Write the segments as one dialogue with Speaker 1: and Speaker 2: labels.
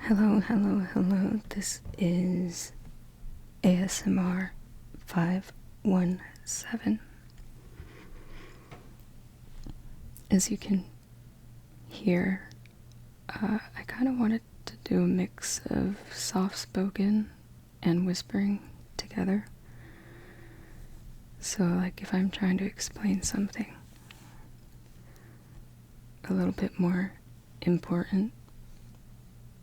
Speaker 1: Hello, hello, hello. This is ASMR 517. As you can hear, I kind of wanted to do a mix of soft-spoken and whispering together. So, like, if I'm trying to explain something a little bit more important,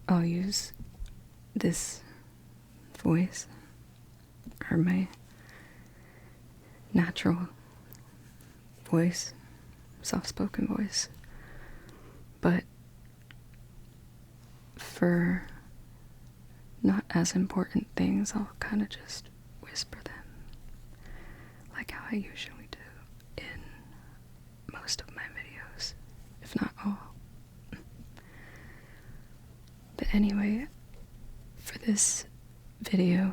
Speaker 1: I'll use this voice, or my natural voice, soft-spoken voice. But for not as important things, I'll kind of just whisper them, like how I usually do in most of my videos, if not all. But anyway, for this video,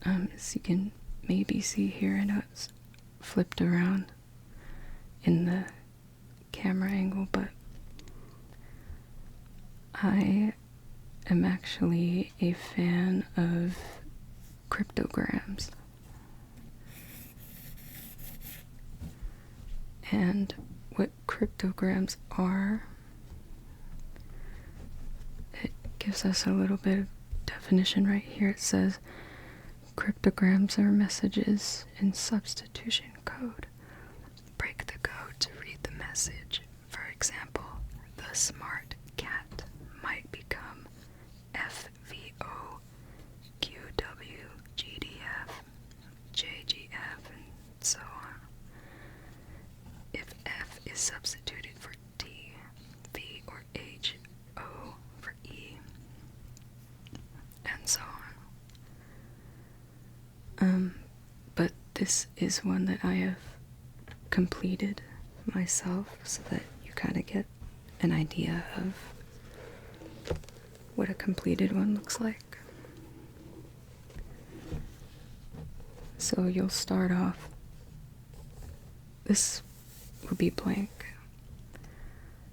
Speaker 1: as you can maybe see here, I know it's flipped around in the camera angle, but I am actually a fan of cryptograms. And what cryptograms are, it gives us a little bit of definition right here. It says, cryptograms are messages in substitution code. Break the code to read the message. For example, the smart cat might become FVO, QW, GDF, JGF, and so on. If F is substituted for T, V or H, O for E, and so on. But this is one that I have completed myself so that you kind of get an idea of what a completed one looks like. So you'll start off, this will be blank,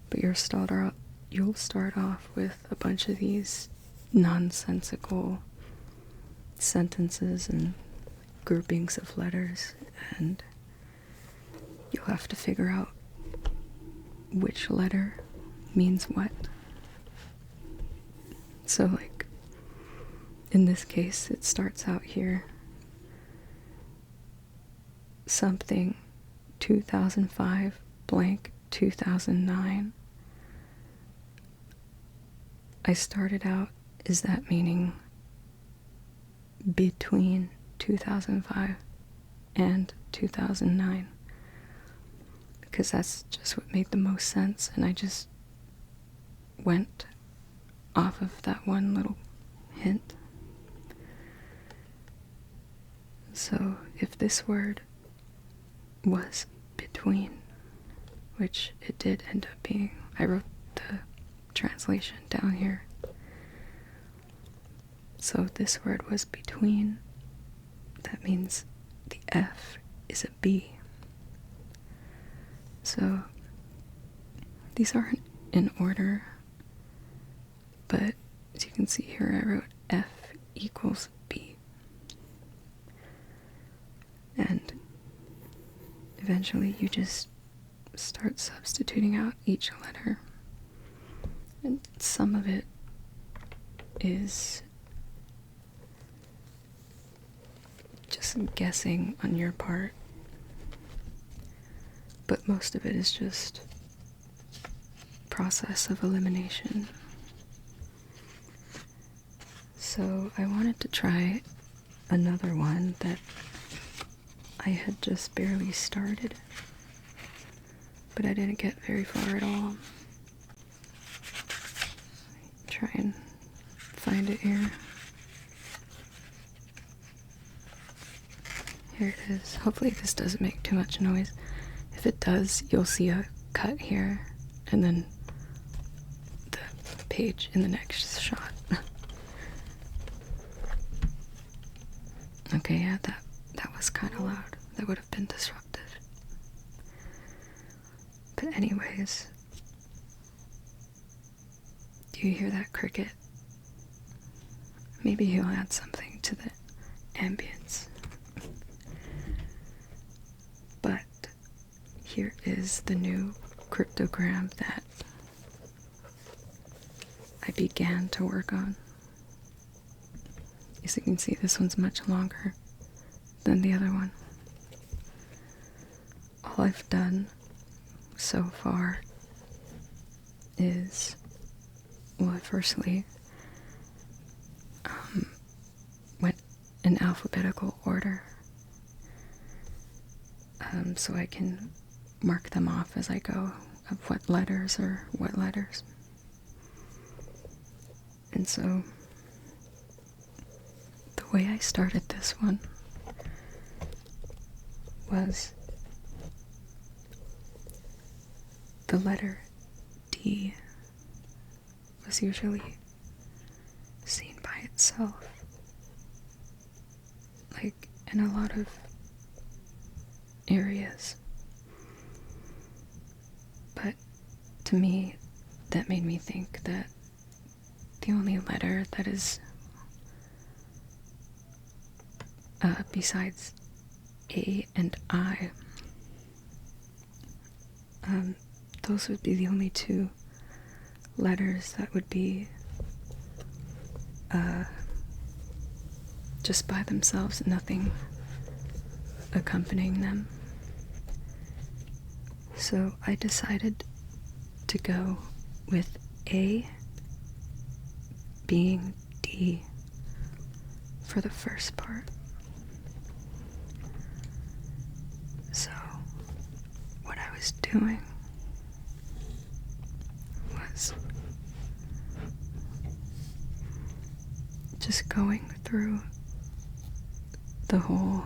Speaker 1: but you'll start off with a bunch of these nonsensical sentences and groupings of letters, and you'll have to figure out which letter means what. So, like, in this case, it starts out here, something 2005 blank 2009. I started out, is that meaning between 2005 and 2009? Because that's just what made the most sense, and I just went off of that one little hint. So if this word was between, which it did end up being, I wrote the translation down here. So if this word was between, that means the F is a B. So these aren't in order, but as you can see here, I wrote F equals B. And eventually you just start substituting out each letter. And some of it is just guessing on your part, but most of it is just process of elimination. So I wanted to try another one that I had just barely started, but I didn't get very far at all. Try and find it here. Here it is. Hopefully this doesn't make too much noise. If it does, you'll see a cut here, and then the page in the next shot. Okay, yeah, that was kind of loud. That would have been disruptive. But anyways, Do you hear that cricket? Maybe he'll add something to the ambience. But here is the new cryptogram that I began to work on. As you can see, this one's much longer than the other one. All I've done so far is, well, I firstly went in alphabetical order, so I can mark them off as I go of what letters are what letters. And so the way I started this one was the letter D was usually seen by itself, like in a lot of areas. But to me, that made me think that the only letter that is besides A and I, those would be the only two letters that would be just by themselves, nothing accompanying them. So I decided to go with A being D for the first part. So what I was doing was just going through the whole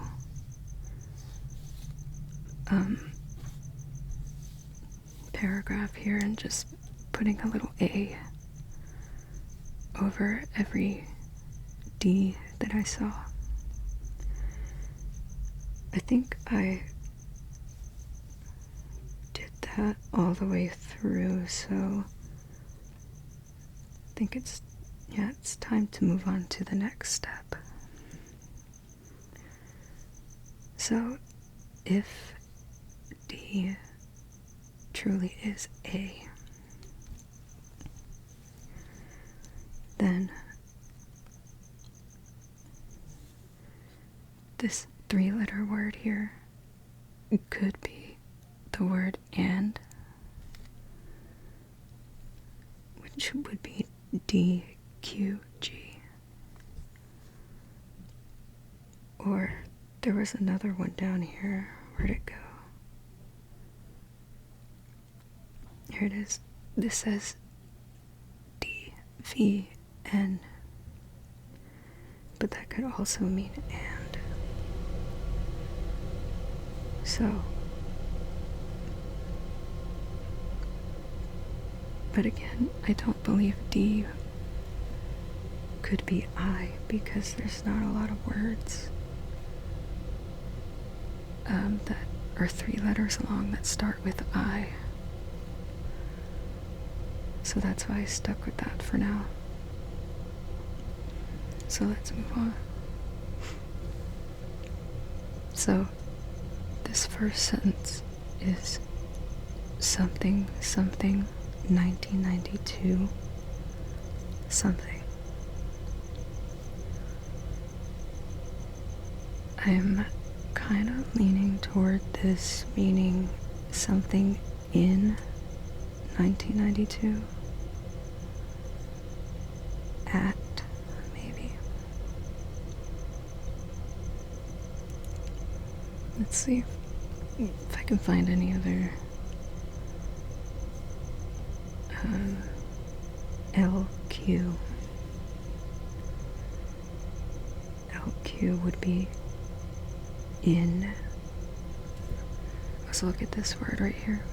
Speaker 1: paragraph here and just putting a little A over every D that I saw. I think I did that all the way through, so I think it's time to move on to the next step. So if D truly is A, then this three-letter word here could be the word and, which would be DQG. Or there was another one down here. Where'd it go? Here it is. This says DVN, but that could also mean and. So, but again, I don't believe D could be I, because there's not a lot of words that are 3 letters long that start with I. So that's why I stuck with that for now. So let's move on. So this first sentence is something 1992 something. I'm kind of leaning toward this meaning something in 1992. At, maybe. Let's see if I can find any other LQ. LQ would be in. Let's look at this word right here.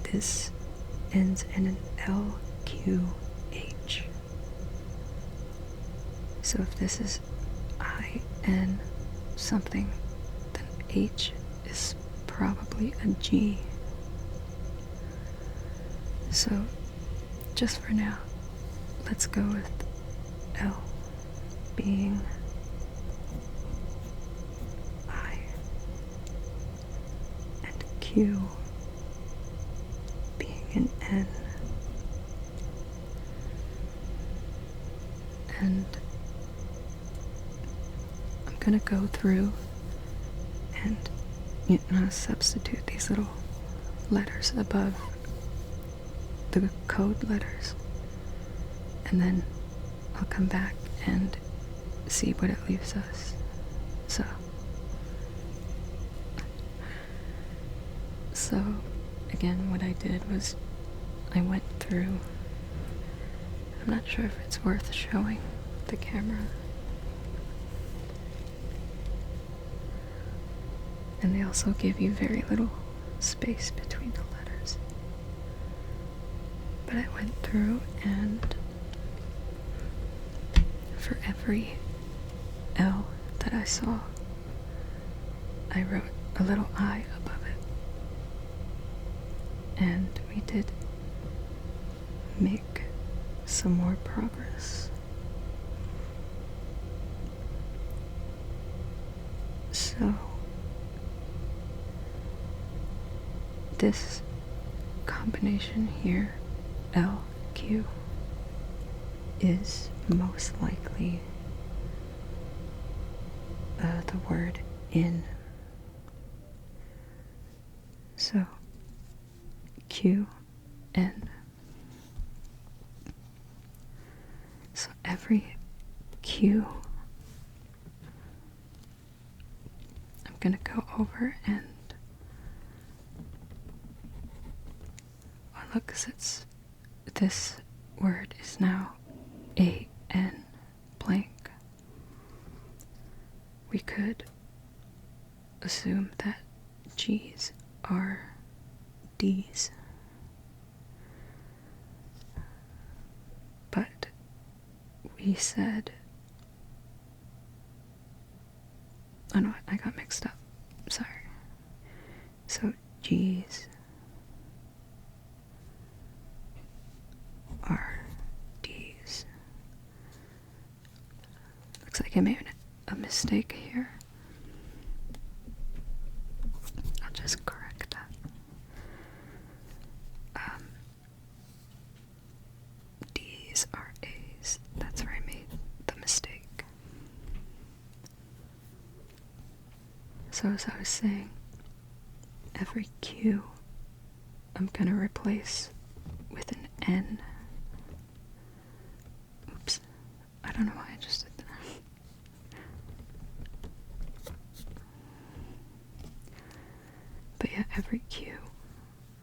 Speaker 1: This ends in an LQH. So if this is IN something, then H is probably a G. So, just for now, let's go with L being I and Q being an N. And I'm gonna go through and substitute these little letters above the code letters, and then I'll come back and see what it leaves us. So again, what I did was I went through. I'm not sure if it's worth showing the camera. And they also give you very little space between the letters. But I went through and for every L that I saw, I wrote a little I above it. And we did make some more progress. So this combination here, LQ, is most likely the word in. So Q, N. So every Q, I'm gonna go over and look, 'cause this word is now A-N blank. We could assume that G's are D's. But we said, oh no, I got mixed up. Sorry. So G's are D's. Looks like I made a mistake here. I'll just correct that. D's are A's. That's where I made the mistake. So as I was saying, every Q I'm gonna replace with an N. Oops. I don't know why I just did that. But yeah, every Q,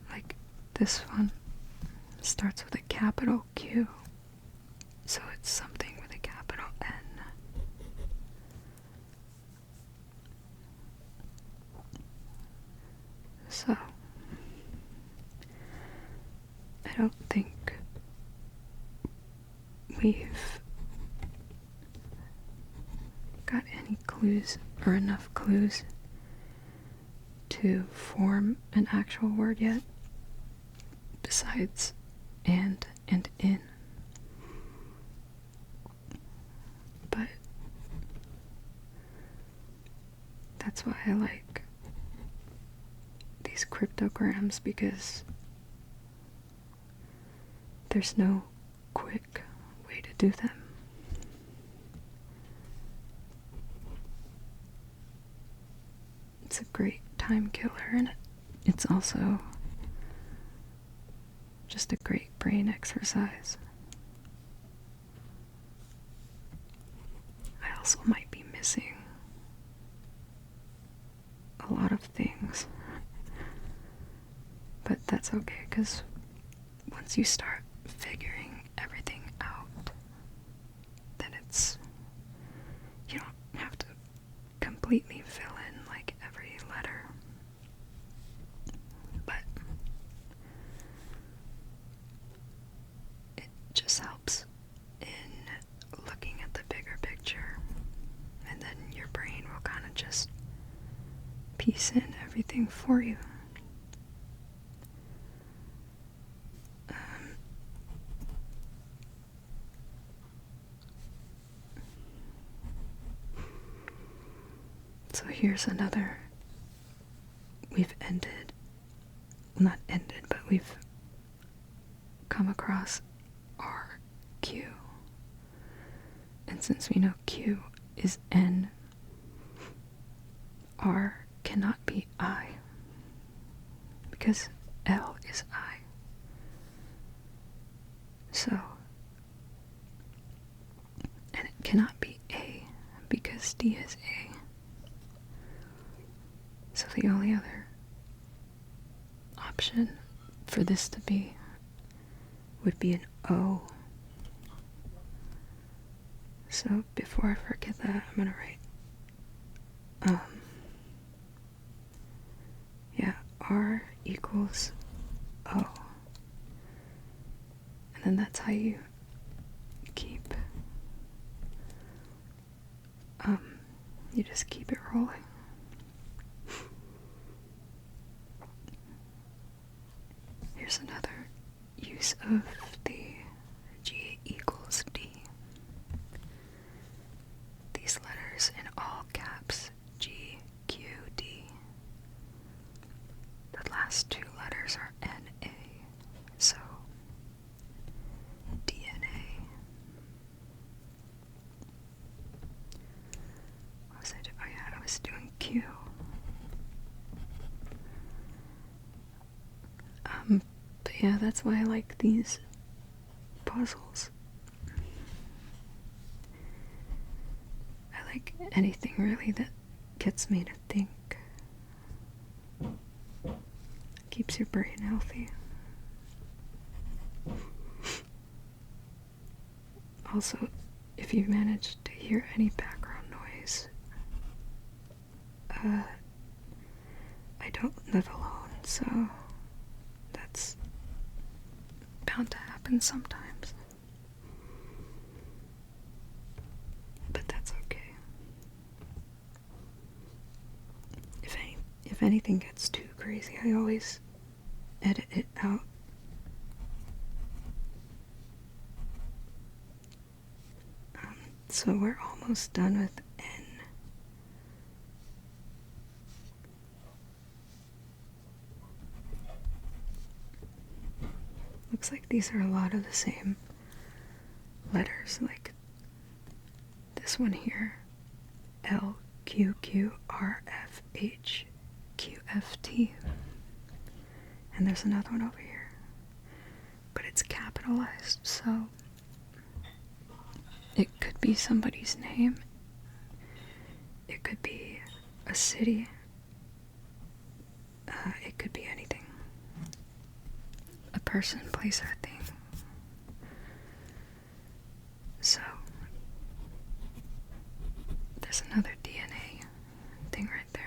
Speaker 1: like this one, starts with a capital Q. So it's something with a capital N. So I don't think we've got any clues or enough clues to form an actual word yet, besides and in. But that's why I like these cryptograms, because there's no quick way to do them. It's a great time killer, and it's also just a great brain exercise. I also might be missing a lot of things, but that's okay, because once you start figuring everything out, then you don't have to completely fill in like every letter. But it just helps in looking at the bigger picture, and then your brain will kind of just piece in everything for you. So here's another. We've ended, not ended, but we've come across RQ. And since we know Q is N, R cannot be I, because L is I. So, and it cannot be A, because D is A. So the only other option for this to be would be an O. So before I forget that, I'm gonna write R equals O. And then that's how you keep you just keep it rolling. Here's another use of the G equals D. These letters in all caps, G, Q, D. The last two letters are N-A, so DNA. What was I doing? Oh yeah, I was doing Q. But yeah, that's why I like these puzzles. I like anything really that gets me to think. Keeps your brain healthy. Also, if you manage to hear any background noise, I don't live alone, so that's bound to happen sometimes. But that's okay. If anything gets too crazy, I always edit it out. So we're almost done with N. Looks like these are a lot of the same letters, like this one here, L, Q, Q, R, F, H, Q, F, T. And there's another one over here, but it's capitalized, so it could be somebody's name. It could be a city. It could be anything. A person, place, or thing. So, there's another DNA thing right there.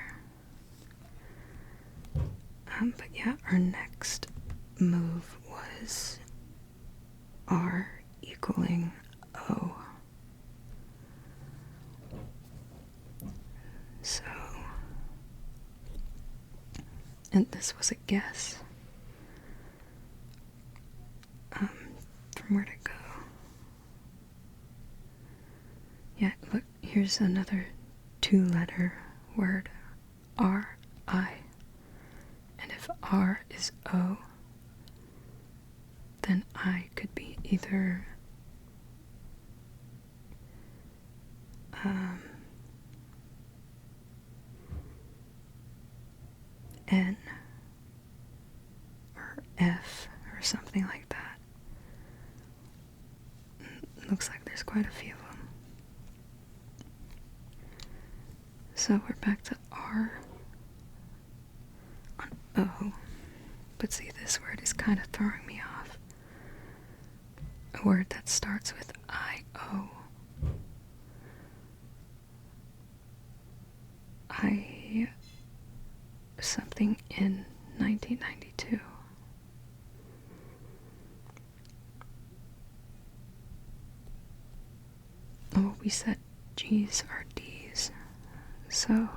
Speaker 1: But yeah, our next move was R equaling O. So, and this was a guess from where to go. Yeah, look, here's another two-letter word, R-I. And if R is O, then I could be either N or F or something like that. Looks like there's quite a few of them. So we're back to R on O. But see, this word is kind of throwing me off. A word that starts with I-O. Something in 1992. Oh, we said G's are D's. So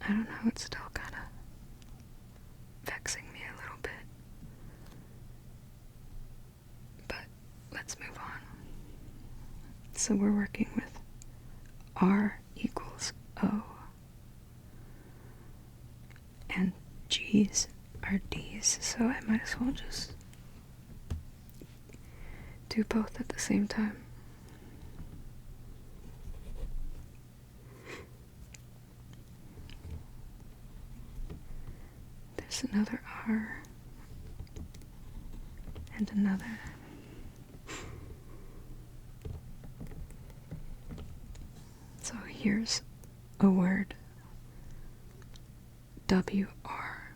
Speaker 1: I don't know, it's still kind of vexing me a little bit. So we're working with R equals O. And G's are D's, so I might as well just do both at the same time. There's another R and another. So here's a word, WR,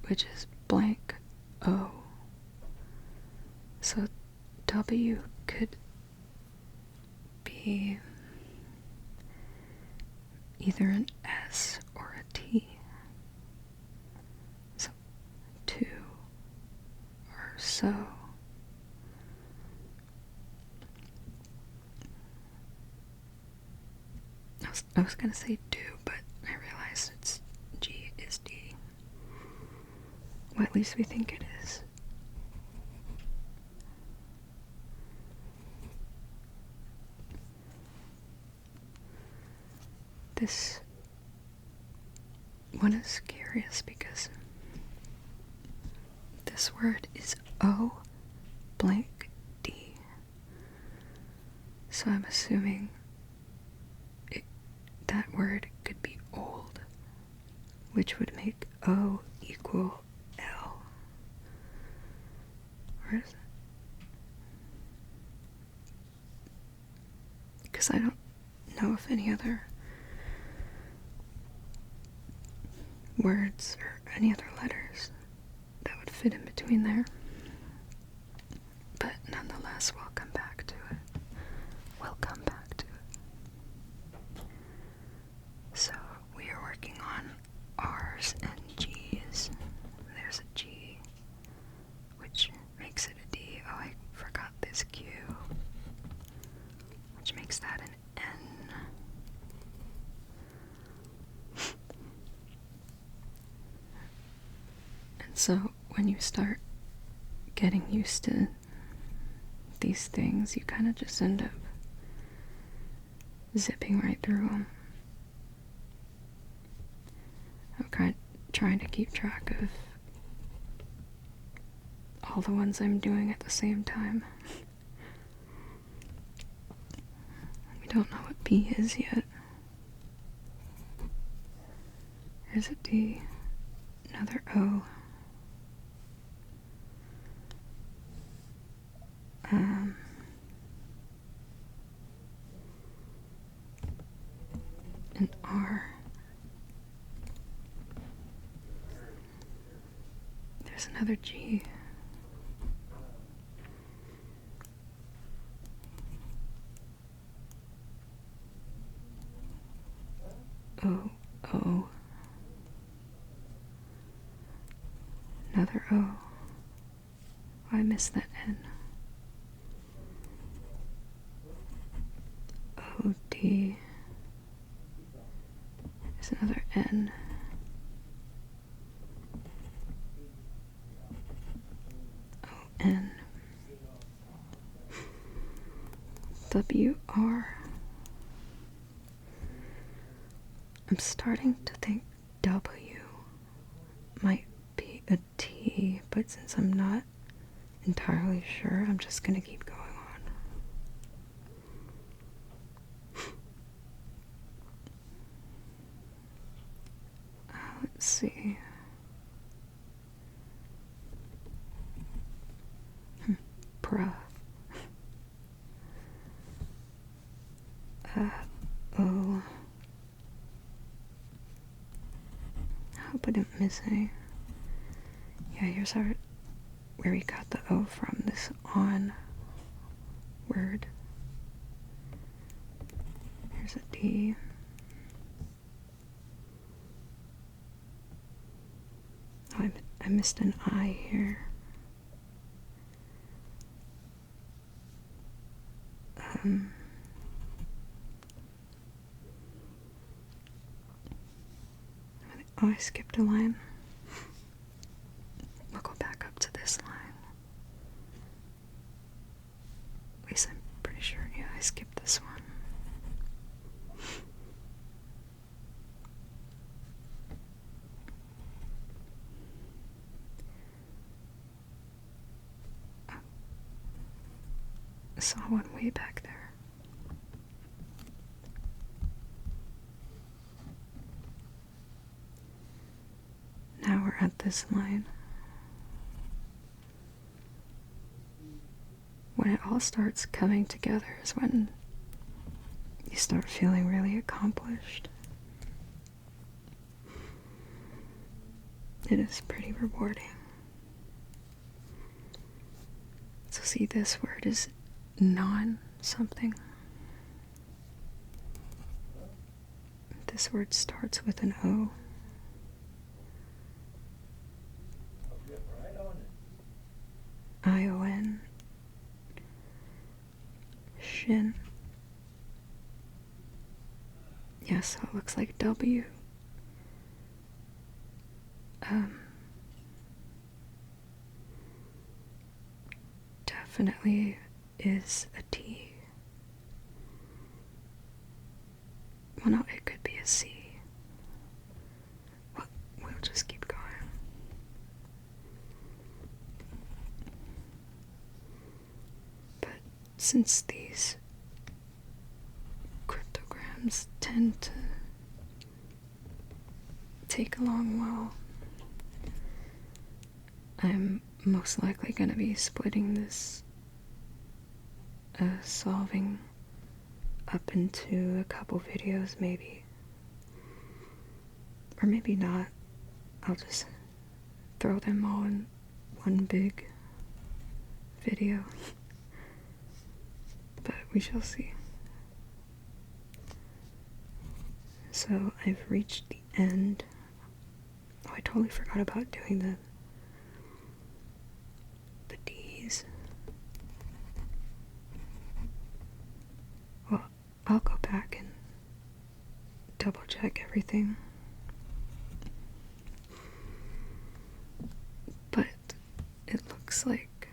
Speaker 1: which is blank O. So W could be either an S or a T. So to or so. I was gonna say do, but I realized it's G is D. Well, at least we think it is. This one is curious because this word is O blank D. So I'm assuming that word could be old, which would make O equal L. Or is it? Because I don't know of any other words or any other letters that would fit in between there. But nonetheless, we'll come back to it. We'll come back to it. So we are working on R's and G's. There's a G, which makes it a D. Oh, I forgot this Q, which makes that an N. And so when you start getting used to these things, you kind of just end up zipping right through them. I'm trying to keep track of all the ones I'm doing at the same time. We don't know what B is yet. Here's a D, another O. An R. There's another G. O, O. Another O. Oh, I missed that N. O, D. There's another N. O, N. W, R. I'm starting to think W might be a T, but since I'm not entirely sure, I'm just gonna keep going on. Let's see. Bruh. O. I hope I didn't miss any. Yeah, here's where we got the O from, this on word. Here's a D. Oh, I missed an I here. Oh, I skipped a line. We'll go back up to this line. At least I'm pretty sure, yeah, I skipped saw one way back there. Now we're at this line. When it all starts coming together is when you start feeling really accomplished. It is pretty rewarding. So see, this word is non-something. This word starts with an O. I-O-N. Shin. Yeah, so it looks like W. Definitely is a T. Well, no, it could be a C. Well, we'll just keep going. But since these cryptograms tend to take a long while, I'm most likely going to be splitting this solving up into a couple videos, maybe. Or maybe not. I'll just throw them all in one big video. But we shall see. So I've reached the end. Oh, I totally forgot about doing the D's. Well, I'll go back and double check everything. But it looks like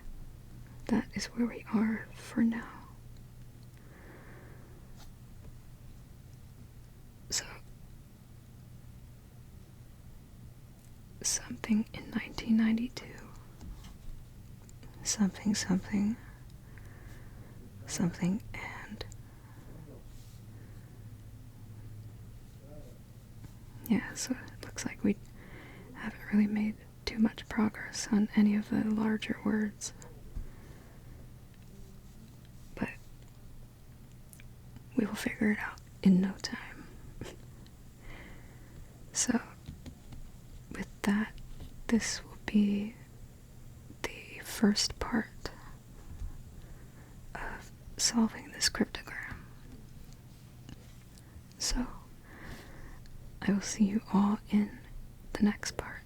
Speaker 1: that is where we are for now. So, something in 1992. Something, something, something, and yeah, so it looks like we haven't really made too much progress on any of the larger words. But we will figure it out in no time. So, with that, this will be the first part of solving this cryptogram. So, I will see you all in the next part.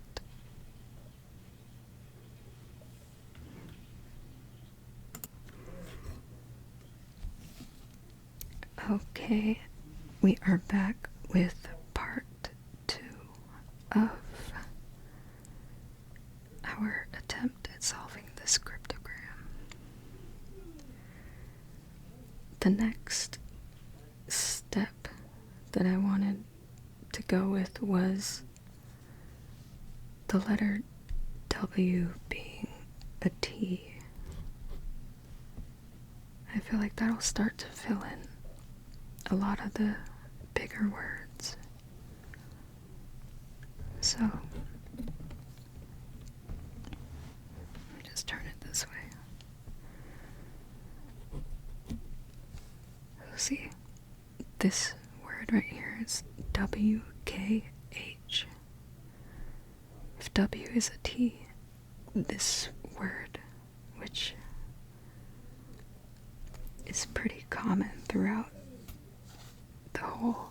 Speaker 1: Okay, we are back with part 2 of our attempt at solving this cryptogram. The next step that I wanted to go with was the letter W being a T. I feel like that'll start to fill in a lot of the bigger words. So, let me just turn it this way. See, this word right here is WKH. If W is a T, this word, which is pretty common throughout the whole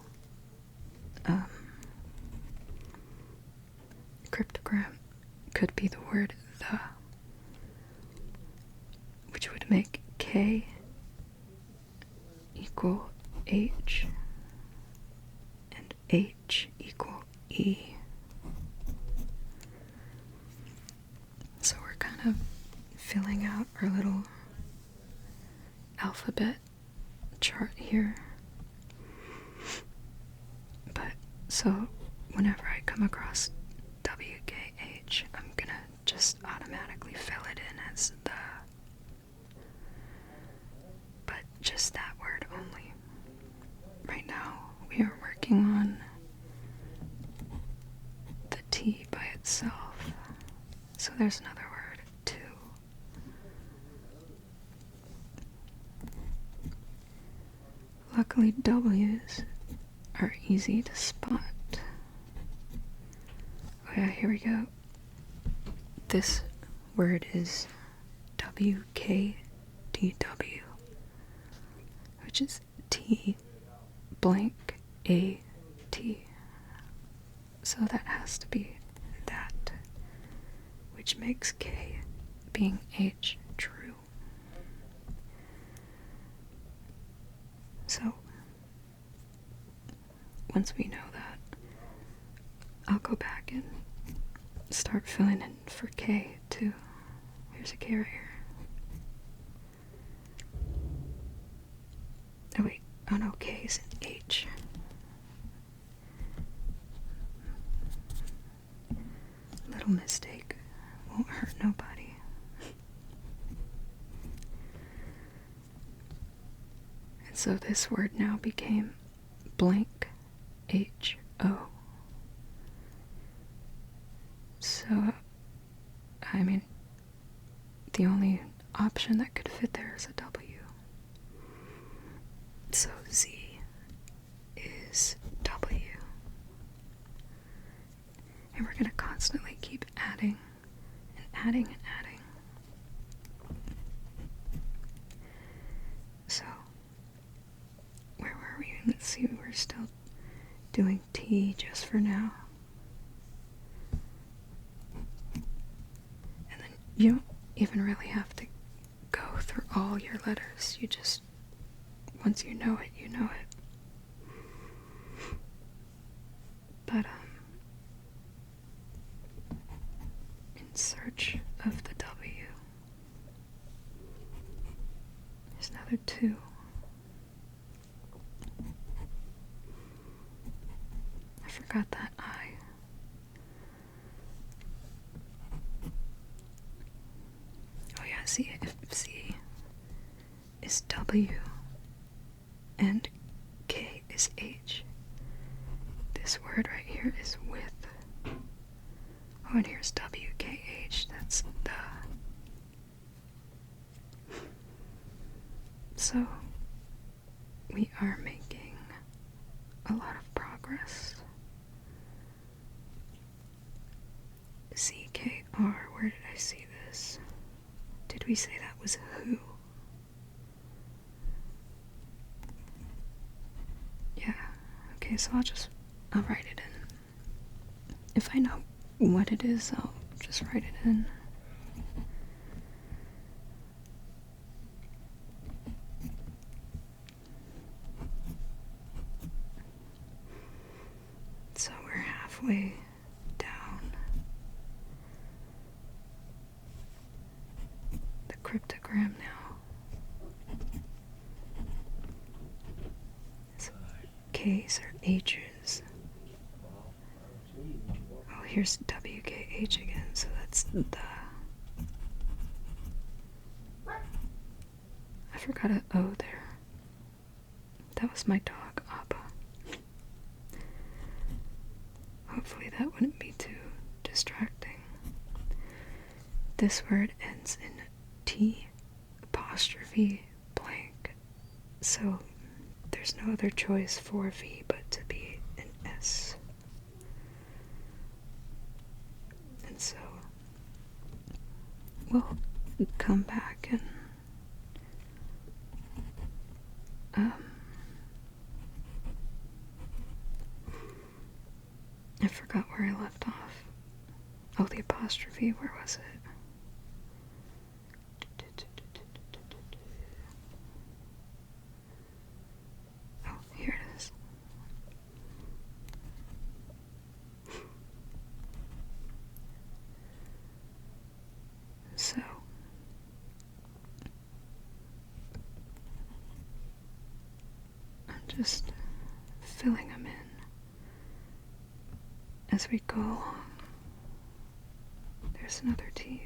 Speaker 1: cryptogram, could be the word the, which would make K equal H and H equal E. So we're kind of filling out our little alphabet chart here. But so whenever I come across WKH, I'm gonna just automatically fill it in as the. there's another word, two. Luckily, W's are easy to spot. Oh yeah, here we go. This word is WKDW, which is T blank A-T. So that has to be that, which makes K being H true. So, once we know that, I'll go back and start filling in for K too. Here's a K right here. Oh wait, oh no, K is an H. Little mistake, won't hurt nobody. And so this word now became blank H-O. So, I mean, the only option that could fit there is a W. So Z is W. And we're going to constantly keep adding and adding and adding. So, where were we? Let's see, we're still doing T just for now. And then you don't even really have to go through all your letters. You just, once you know it, you know it. But, in search of the W. There's another 2. I forgot that I. Oh yeah, see, if C is W and K is H, this word right here is with. Oh, and here's WKH, that's the. So, we are making a lot of progress. CKR, where did I see this? Did we say that was who? Yeah, okay, so I'll write it in. If I know what it is, I'll just write it in. So we're halfway down the cryptogram now. So K's are H's. Oh, here's WKH again, so that's the. I forgot an O there. That was my dog, Appa. Hopefully that wouldn't be too distracting. This word ends in T apostrophe blank, so there's no other choice for V but to be an S. And so we'll come back and I forgot where I left off. Oh, the apostrophe, where was it? Oh, here it is. So, I'm just filling them in as we go along. There's another T.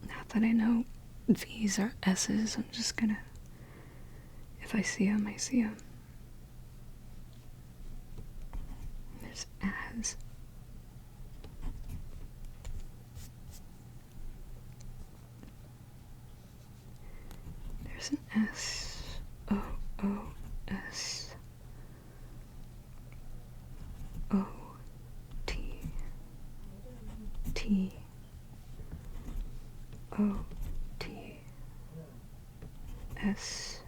Speaker 1: Now that I know V's are S's, I'm just gonna, if I see them, I see them. There's as, There's an S, O, O, S, O, T, T, O, T, S,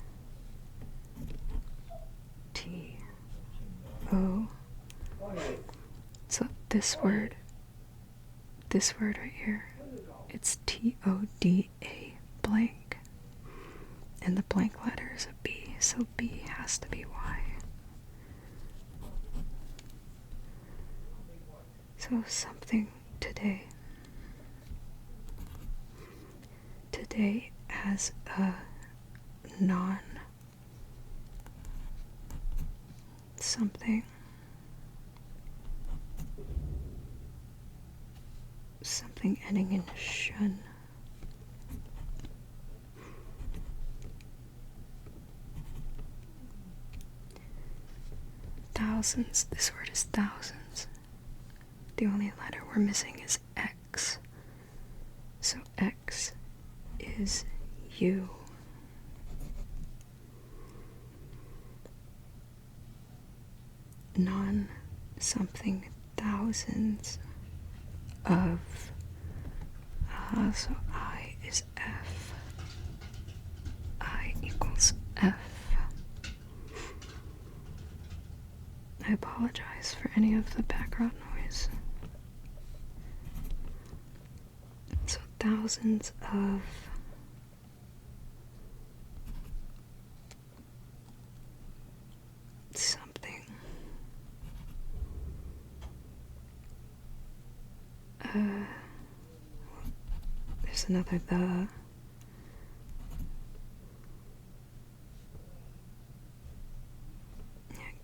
Speaker 1: T, O. So this word right here, it's T-O-D-A blank. And the blank letter is a B, so B has to be Y. So something today. Today has a non something. Something ending in shun. Thousands. This word is thousands. The only letter we're missing is X. So X is U. Non something thousands of. So I is F. I equals F. I apologize for any of the background noise. So thousands of something. There's another the.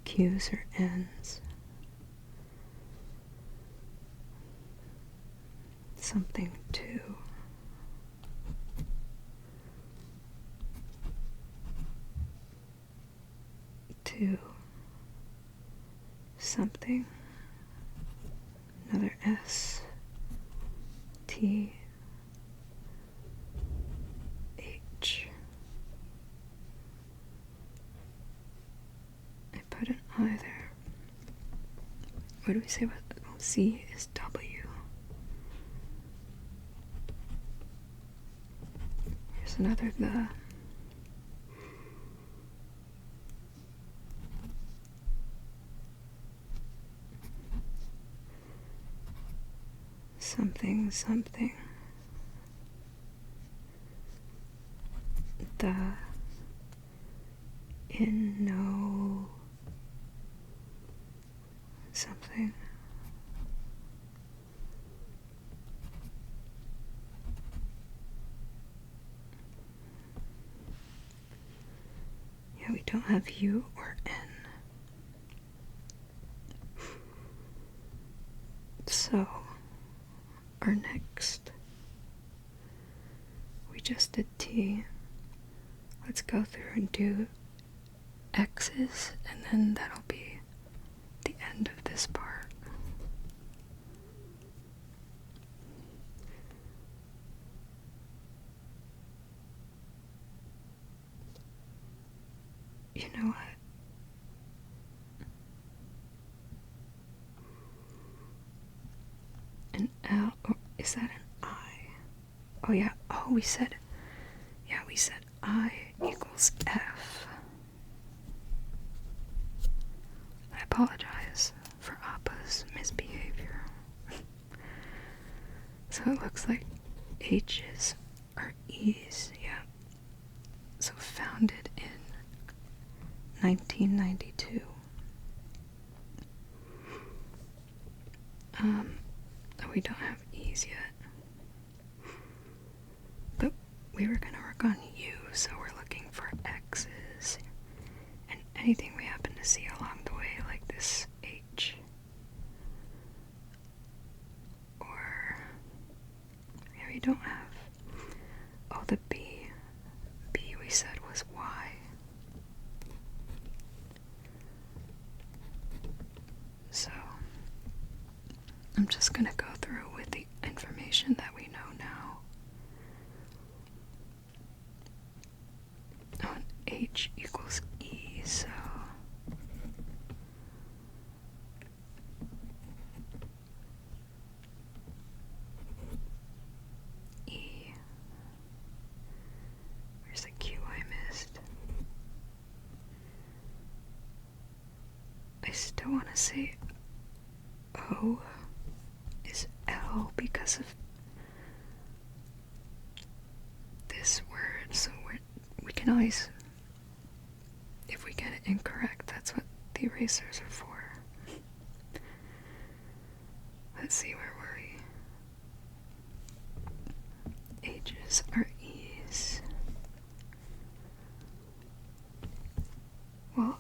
Speaker 1: Q's or N's. Something to. To. Something. Another S. T. H. I put an I there. What do we say about C is W? Here's another the. Something, something. The. In no. Something. Yeah, we don't have U or N. So, our next, we just did T. Let's go through and do X's, and then that'll be the end of this part. You know what? An L, or is that an I? Oh yeah, we said I equals F. I apologize for Appa's misbehavior. So it looks like H's are E's, yeah. So founded in 1992. We don't have E's yet. But we were gonna work on U, so we're looking for X's. And anything we happen to see along the way, like this H. Or, yeah, we don't have, the B. B we said was Y. So, I'm just gonna go through with the information that we know now. I still want to say O is L because of this word, so we can always, if we get it incorrect, that's what the erasers are for. Let's see, where were we? H's are E's. Well,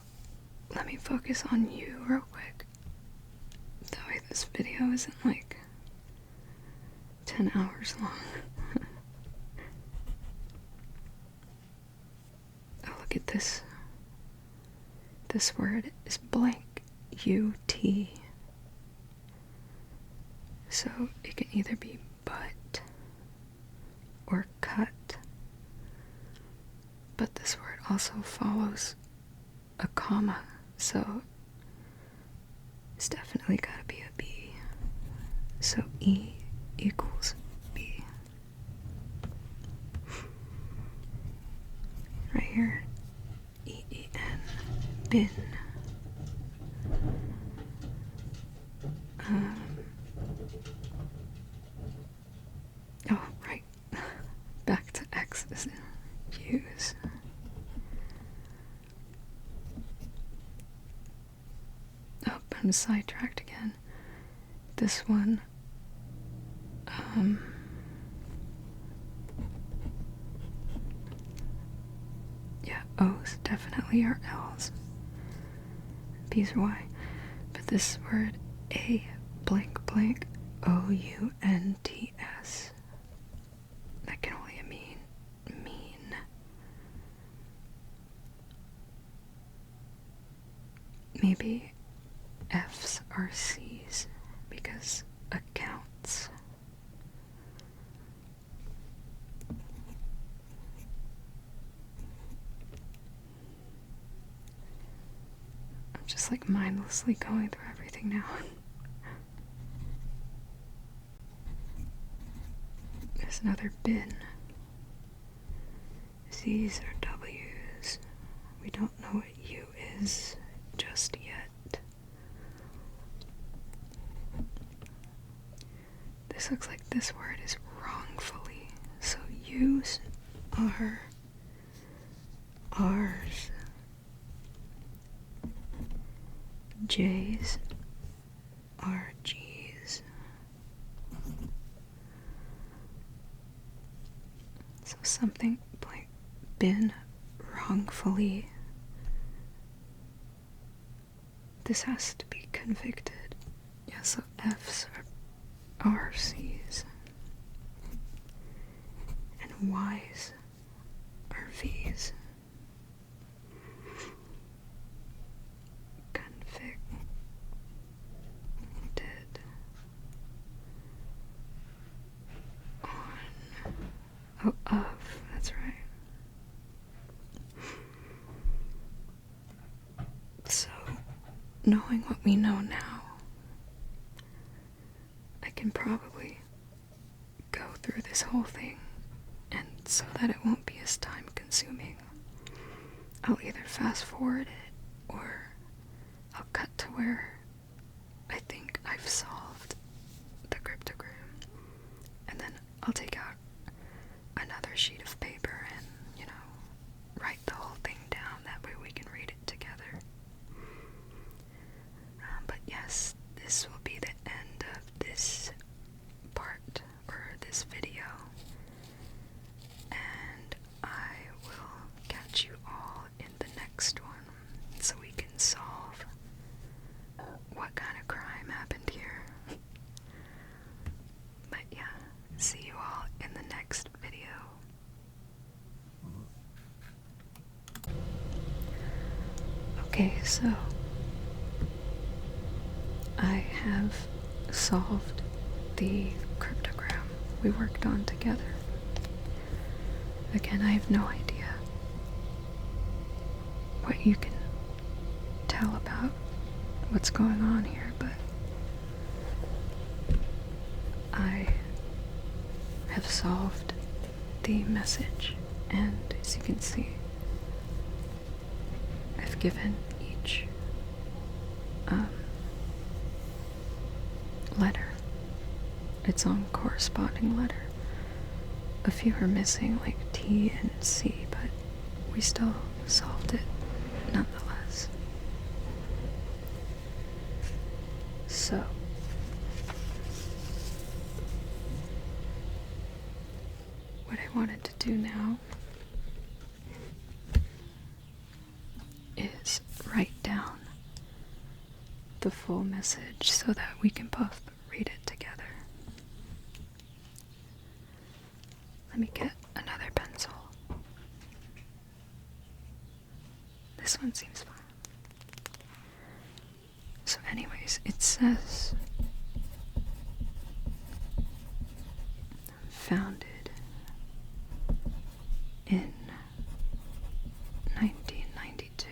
Speaker 1: let me focus on you real quick. That way this video isn't like 10 hours long. Oh, look at this. This word is blank. U-T. So it can either be but or cut. But this word also follows a comma, so it's definitely gotta be a B. So E equals B. Right here, E-E-N, bin. Oh, right. Back to X's and U's. Oh, I'm sidetracked again. This one, yeah, O's definitely are L's. B's are Y. But this word, A blank blank O-U-N-T-S, that can only mean mean. Maybe F's are C's because accounts. I'm just like mindlessly going through everything now. There's another bin. Z's or W's. We don't know what U is just yet. This looks like this word is wrongfully. So U's are R's. J's are G's. So something like been wrongfully. This has to be convicted. Yeah, so F's are RC's. And Y's are V's. Convicted. On. Oh, of. That's right. So, knowing what we know now, I can probably go through this whole thing, and so that it won't be as time consuming, I'll either fast forward it or I'll cut to where I think I've solved the cryptogram, and then I'll take out another sheet of paper and, write the whole thing down. That way we can read it together. But yes, this will be the end of this part, or this video, and I will catch you all in the next one, so we can solve what kind of crime happened here. But yeah, see you all in the next video. Okay, so I have solved the cryptogram we worked on together. Again, I have no idea what you can tell about what's going on here, but I have solved the message, and as you can see, I've given each letter, its own corresponding letter. A few are missing, like T and C, but we still solved it nonetheless. So, what I wanted to do now is write down the full message so that we can both read it together. Let me get another pencil. This one seems fine. So anyways, it says, founded in 1992.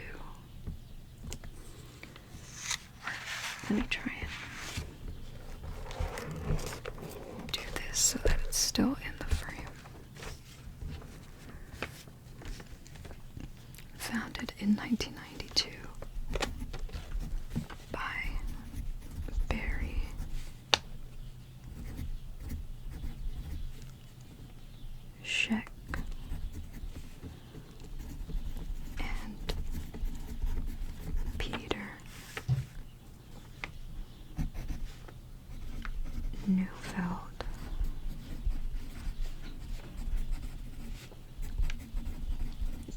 Speaker 1: Let me try and do this so that it's still in the frame. Founded in 1992 by Barry Sheck and Peter Neufeld.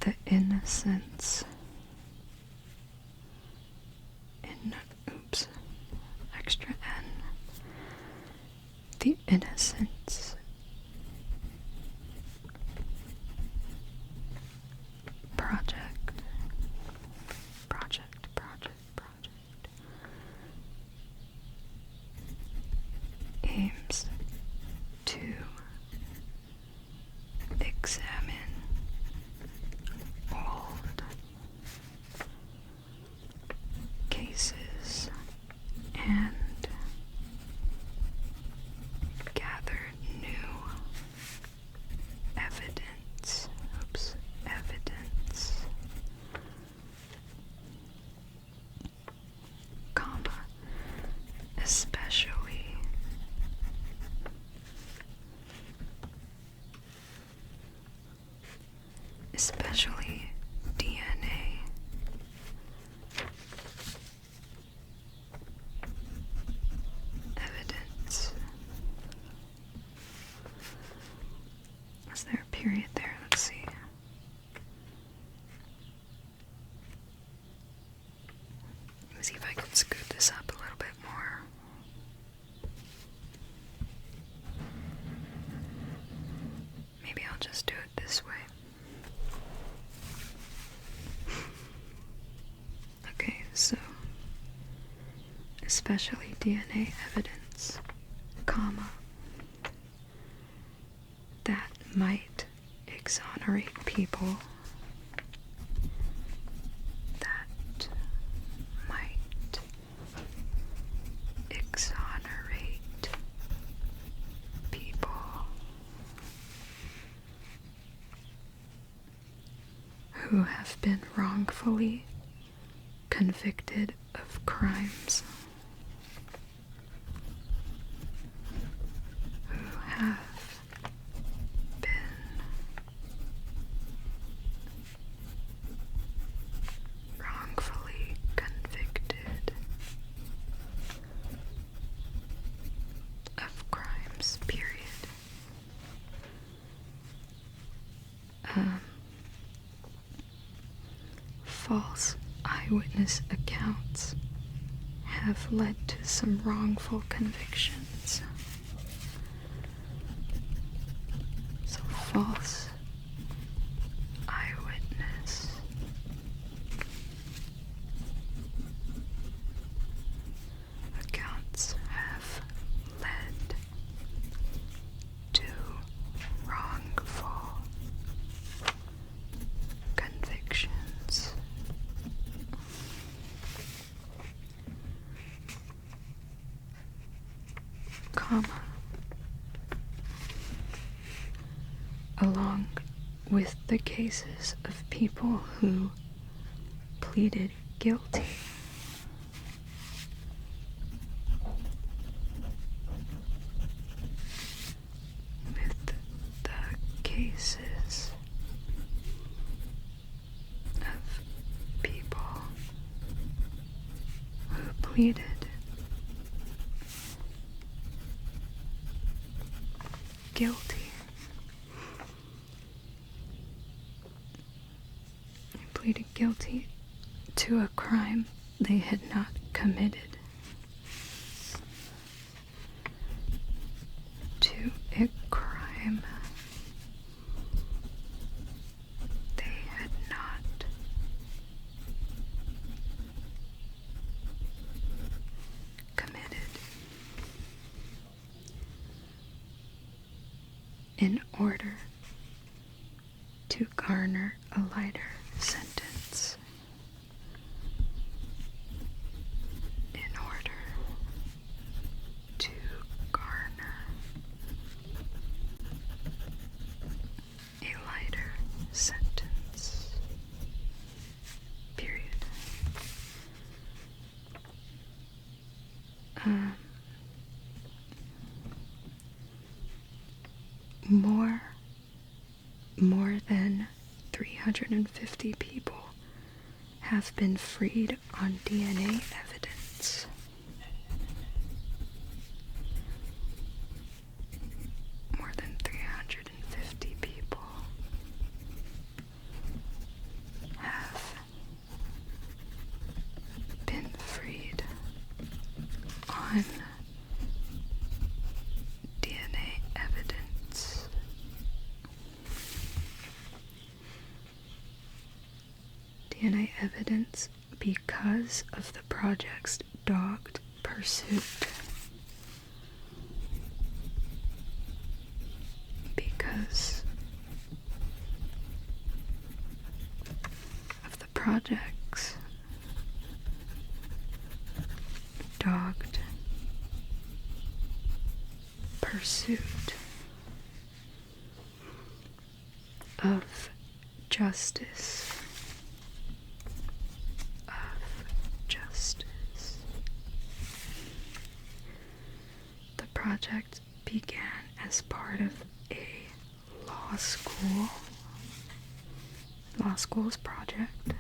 Speaker 1: The innocence extra N. The innocence project aims to examine old cases and gather new evidence. Comma, especially DNA evidence. Is there a period there? Let's see. Let me see if I can scoot this up a little bit more. Maybe I'll just do it this way. Okay, so especially DNA evidence, comma, that might exonerate people, that might exonerate people who have been wrongfully convicted of crimes, who have been wrongfully convicted of crimes, period. False eyewitness accounts have led to some wrongful convictions. So false eyewitness accounts have led to wrongful convictions. Comma, along with the cases of people who pleaded guilty pleaded guilty. They pleaded guilty to a crime they had not committed. To a crime they had not committed. In order to garner a lighter sentence. In order to garner a lighter sentence. Period. More than 350 people have been freed on DNA evidence. More than 350 people have been freed on DNA evidence. DNA evidence because of the project's dogged pursuit. Because of the project's dogged pursuit of justice. The project began as part of a law school's project.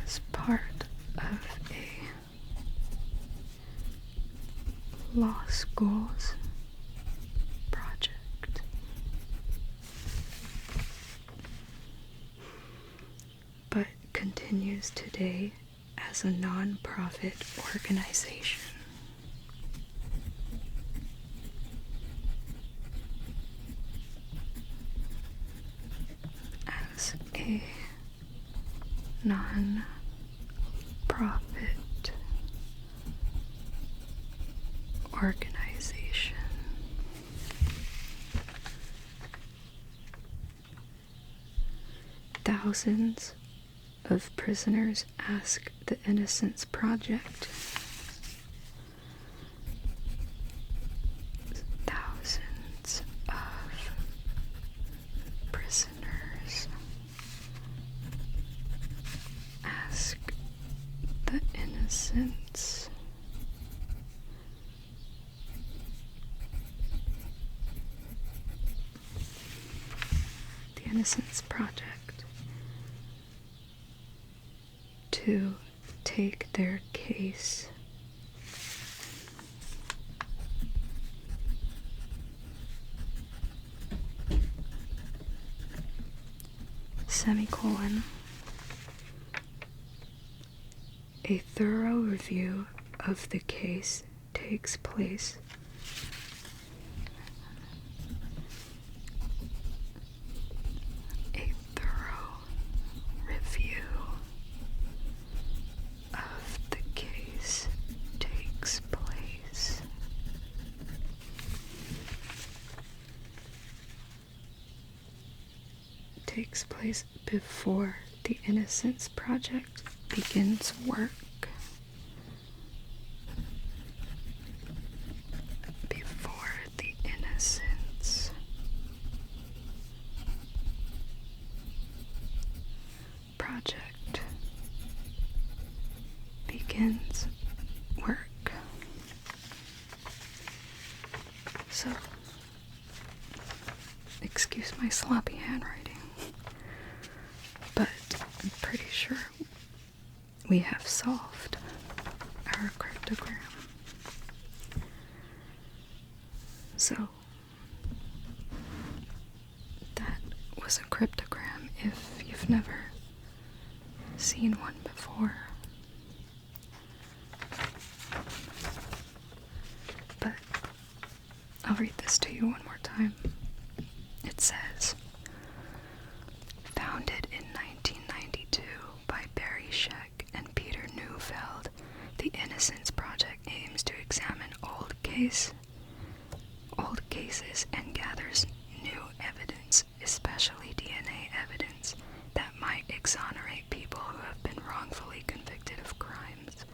Speaker 1: As part of a law school's project. But continues today as a non-profit organization. As a non-profit organization. Thousands of prisoners ask the Innocence Project. Thousands of prisoners ask the Innocence Project to take their case semicolon. A thorough review of the case takes place. A thorough review of the case takes place. Takes place before the Innocence Project begins work. Before the Innocence Project begins work. So, Excuse my sloppy handwriting. But I'm pretty sure we have solved our cryptogram. So, that was a cryptogram if you've never seen one before. But I'll read this to you one more time. It says, founded in 1992 by Barry Scheck and Peter Neufeld, the Innocence Project aims to examine old cases and gathers new evidence, especially DNA evidence, that might exonerate people who have been wrongfully convicted of crimes.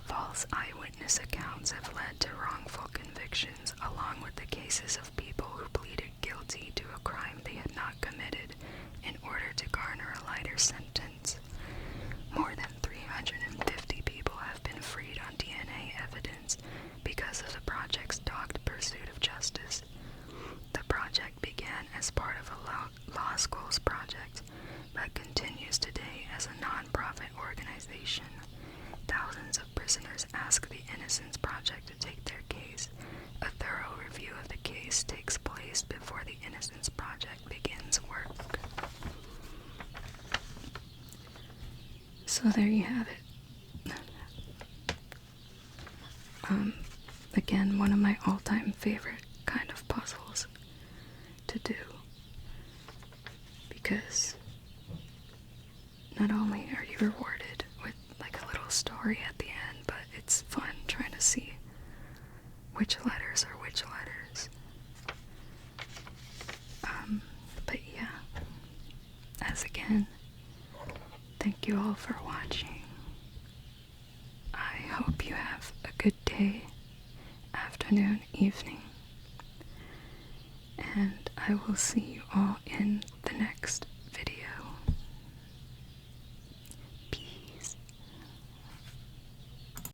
Speaker 1: False eyewitness accounts have led to wrongful convictions, along with the cases of people who pleaded guilty to a crime they had not committed in order to garner a lighter sentence. More than 350 people have been freed on DNA evidence because of the project's dogged pursuit of justice. The project began as part of a law school's project, but continues today as a non-profit organization. Thousands of prisoners ask the Innocence Project to take their case. A thorough review of the case takes place before the Innocence Project begins work. So there you have it. Again, one of my all-time favorite kind of puzzles to do, because not only are you rewarded with like a little story at the end, but it's fun trying to see which letters are which letters. But yeah, as again, thank you all for watching. I hope you have a good day, afternoon, evening, and I will see you all in the next